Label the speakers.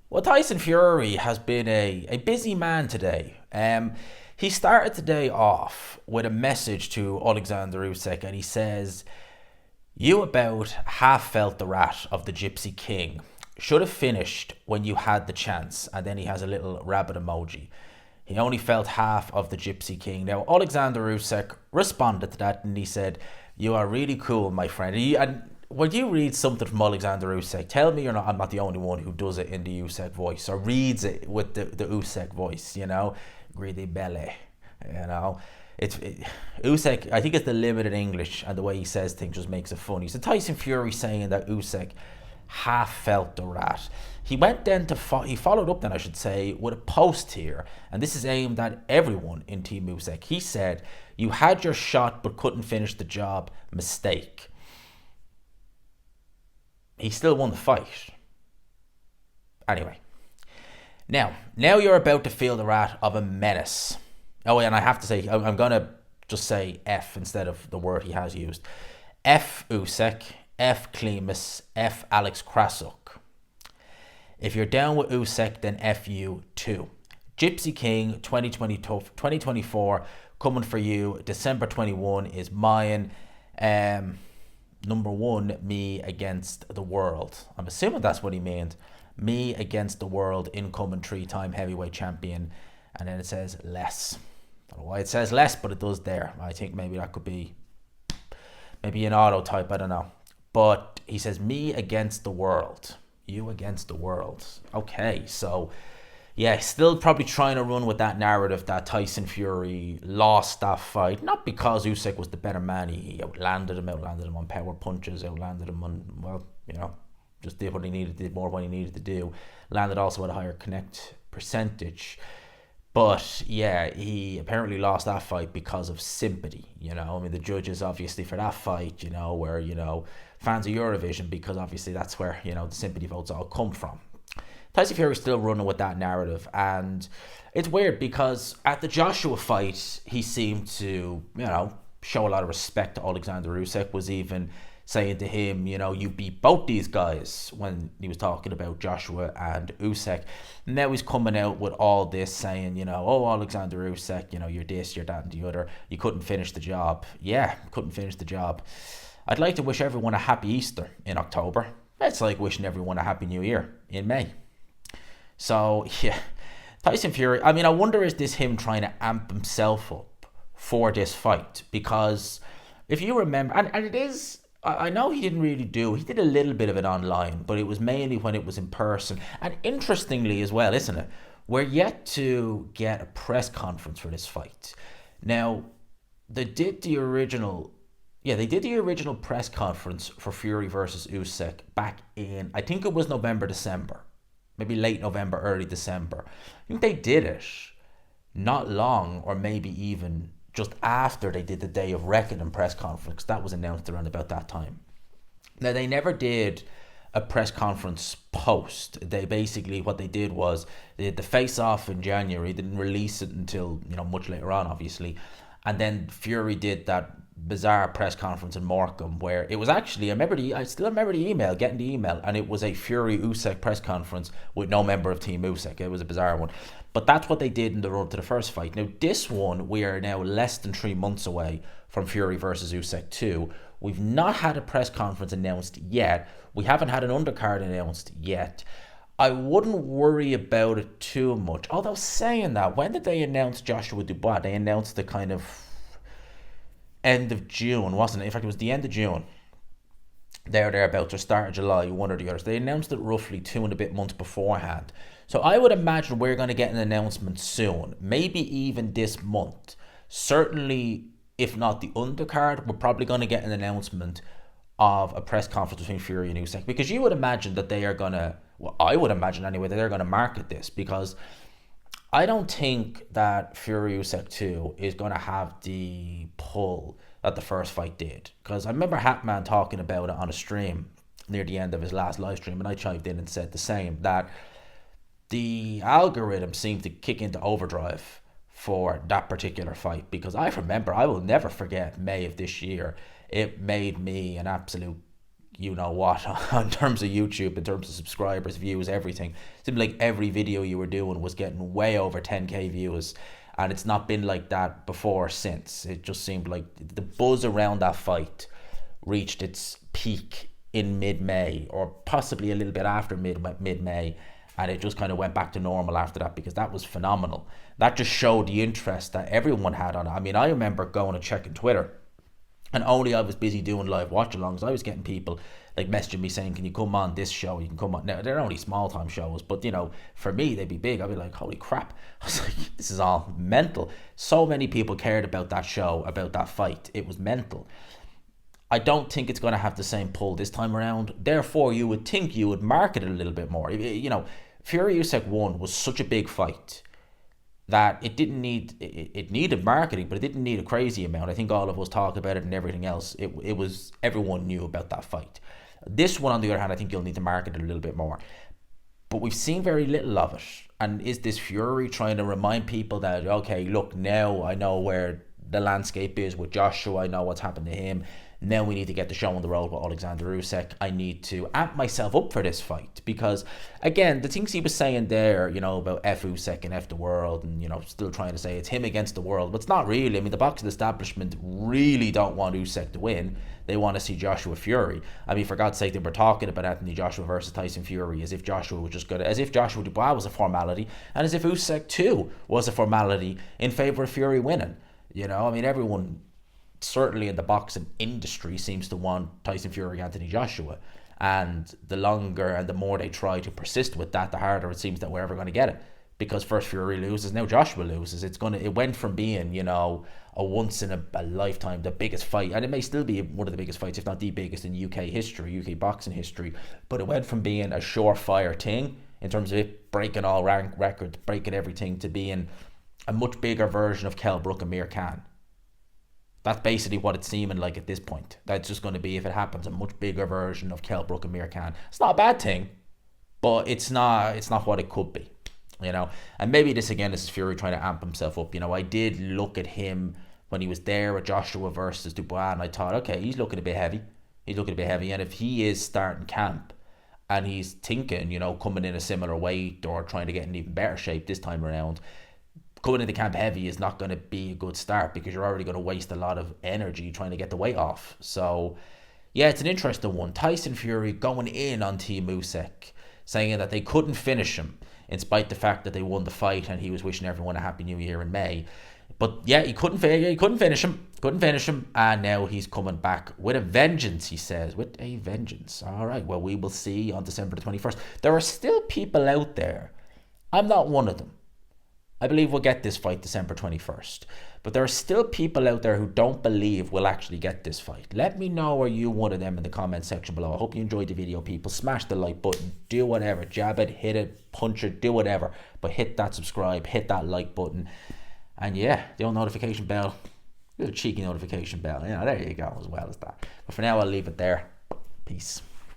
Speaker 1: Well, Tyson Fury has been a busy man today. He started the day off with a message to Oleksandr Usyk, and he says, "You about half felt the wrath of the Gypsy King. Should have finished when you had the chance." And then he has a little rabbit emoji. He only felt half of the Gypsy King. Now, Oleksandr Usyk responded to that, and he said, "You are really cool, my friend." And when you read something from Oleksandr Usyk, tell me I'm not the only one who does it in the Usyk voice or reads it with the Usyk voice, Greedy belly, you know. Usyk, I think it's the limited English and the way he says things just makes it funny. So Tyson Fury saying that Usyk half felt the rat. He went then he followed up then, I should say, with a post here, and this is aimed at everyone in Team Usyk. He said, "You had your shot but couldn't finish the job. Mistake." He still won the fight. Anyway, now you're about to feel the wrath of a menace. Oh, and I have to say, I'm gonna just say F instead of the word he has used. F Usyk, F Klimas, F Alex Krasuk. If you're down with Usyk, then F you too. Gypsy King 2024 coming for you. December 21 is mine. Number one, me against the world. I'm assuming that's what he meant. Me against the world, incoming 3-time heavyweight champion. And then it says less. I don't know why it says less, but it does there. I think maybe that could be maybe an auto type, I don't know. But he says me against the world. You against the world. Okay, so yeah, still probably trying to run with that narrative that Tyson Fury lost that fight. Not because Usyk was the better man. He outlanded him on power punches, outlanded him on, well, just did what he needed, did more what he needed to do. Landed also at a higher connect percentage. But yeah, he apparently lost that fight because of sympathy. I mean, the judges obviously for that fight, were, fans of Eurovision, because obviously that's where, the sympathy votes all come from. Tyson Fury is still running with that narrative, and it's weird because at the Joshua fight, he seemed to, show a lot of respect to Oleksandr Usyk, was even saying to him, you beat both these guys, when he was talking about Joshua and Usyk. Now he's coming out with all this saying, oh, Oleksandr Usyk, you're this, you're that, and the other. You couldn't finish the job. Yeah, couldn't finish the job. I'd like to wish everyone a happy Easter in October. It's like wishing everyone a happy New Year in May. So, yeah, Tyson Fury, I mean, I wonder, is this him trying to amp himself up for this fight? Because if you remember, and it is, I know he did a little bit of it online, but it was mainly when it was in person. And interestingly as well, isn't it? We're yet to get a press conference for this fight. Now, they did the original press conference for Fury versus Usyk back in, I think it was November, December. Maybe late November, early December. I think they did it not long, or maybe even just after they did the Day of Reckoning press conference. That was announced around about that time. Now, they never did a press conference post. They basically, what they did was, they did the face-off in January, didn't release it until, much later on, obviously. And then Fury did that bizarre press conference in Morecambe, where it was actually, I still remember the email, getting the email, and it was a Fury Usyk press conference with no member of Team Usyk. It was a bizarre one. But that's what they did in the run to the first fight. Now, this one, we are now less than 3 months away from Fury versus Usyk 2. We've not had a press conference announced yet. We haven't had an undercard announced yet. I wouldn't worry about it too much. Although, saying that, when did they announce Joshua Dubois? They announced the kind of end of June, wasn't it? In fact, it was the end of June. Thereabouts, or start of July, one or the other. They announced it roughly 2 and a bit months beforehand. So I would imagine we're going to get an announcement soon. Maybe even this month. Certainly, if not the undercard, we're probably going to get an announcement of a press conference between Fury and Usyk. Because you would imagine that they are going to, well, I would imagine anyway, that they're going to market this. Because I don't think that Fury Usyk 2 is going to have the pull that the first fight did. Because I remember Hatman talking about it on a stream near the end of his last live stream, and I chimed in and said the same, that the algorithm seemed to kick into overdrive for that particular fight. Because I will never forget May of this year. It made me an absolute, you know what in terms of YouTube, in terms of subscribers, views, everything. It seemed like every video you were doing was getting way over 10k views, and it's not been like that before or since. It just seemed like the buzz around that fight reached its peak in mid-May, or possibly a little bit after mid-May, and it just kind of went back to normal after that, because that was phenomenal. That just showed the interest that everyone had on it. I mean, I remember going and checking Twitter, and only I was busy doing live watch-alongs. I was getting people like messaging me saying, can you come on this show? You can come on. Now, they're only small-time shows, but, you know, for me, they'd be big. I'd be like, holy crap. I was like, this is all mental. So many people cared about that show, about that fight. It was mental. I don't think it's going to have the same pull this time around. Therefore, you would think you would market it a little bit more. You know, Fury Usyk 1 was such a big fight that it didn't need, it needed marketing, but it didn't need a crazy amount. I think all of us talked about it and everything else. It was, everyone knew about that fight. This one, on the other hand, I think you'll need to market it a little bit more. But we've seen very little of it. And is this Fury trying to remind people that, okay, look, now I know where the landscape is with Joshua, I know what's happened to him. Now we need to get the show on the road with Oleksandr Usyk. I need to amp myself up for this fight, because, again, the things he was saying there, you know, about F Usyk and F the world, and, you know, still trying to say it's him against the world, but it's not really. I mean, the boxing establishment really don't want Usyk to win. They want to see Joshua Fury. I mean, for God's sake, they were talking about Anthony Joshua versus Tyson Fury as if Joshua was just as if Joshua Dubois was a formality, and as if Usyk too was a formality in favor of Fury winning. You know, I mean, everyone, certainly in the boxing industry, seems to want Tyson Fury, Anthony Joshua, and the longer and the more they try to persist with that, the harder it seems that we're ever going to get it, because first Fury loses, now Joshua loses. It went from being, you know, a once in a lifetime, the biggest fight, and it may still be one of the biggest fights, if not the biggest, in UK history, UK boxing history, but it went from being a surefire thing in terms of it breaking all rank records, breaking everything, to being a much bigger version of Kell Brook and Mir Khan. That's basically what it's seeming like at this point. That's just going to be, if it happens, a much bigger version of Kell Brook and Mir Khan. It's not a bad thing, but it's not what it could be, you know. And maybe this is Fury trying to amp himself up. You know, I did look at him when he was there at Joshua versus Dubois, and I thought, okay, he's looking a bit heavy. And if he is starting camp and he's thinking, you know, coming in a similar weight or trying to get in even better shape this time around, coming into camp heavy is not going to be a good start, because you're already going to waste a lot of energy trying to get the weight off. So, yeah, it's an interesting one. Tyson Fury going in on Team Usyk, saying that they couldn't finish him, in spite the fact that they won the fight, and he was wishing everyone a happy new year in May. But yeah, he couldn't finish him, and now he's coming back with a vengeance, he says. With a vengeance. All right, well, we will see on December the 21st. There are still people out there, I'm not one of them, I believe we'll get this fight December 21st. But there are still people out there who don't believe we'll actually get this fight. Let me know, are you one of them, in the comment section below. I hope you enjoyed the video, people. Smash the like button. Do whatever. Jab it, hit it, punch it, do whatever. But hit that subscribe, hit that like button. And yeah, the old notification bell. A cheeky notification bell. Yeah, there you go, as well as that. But for now, I'll leave it there. Peace.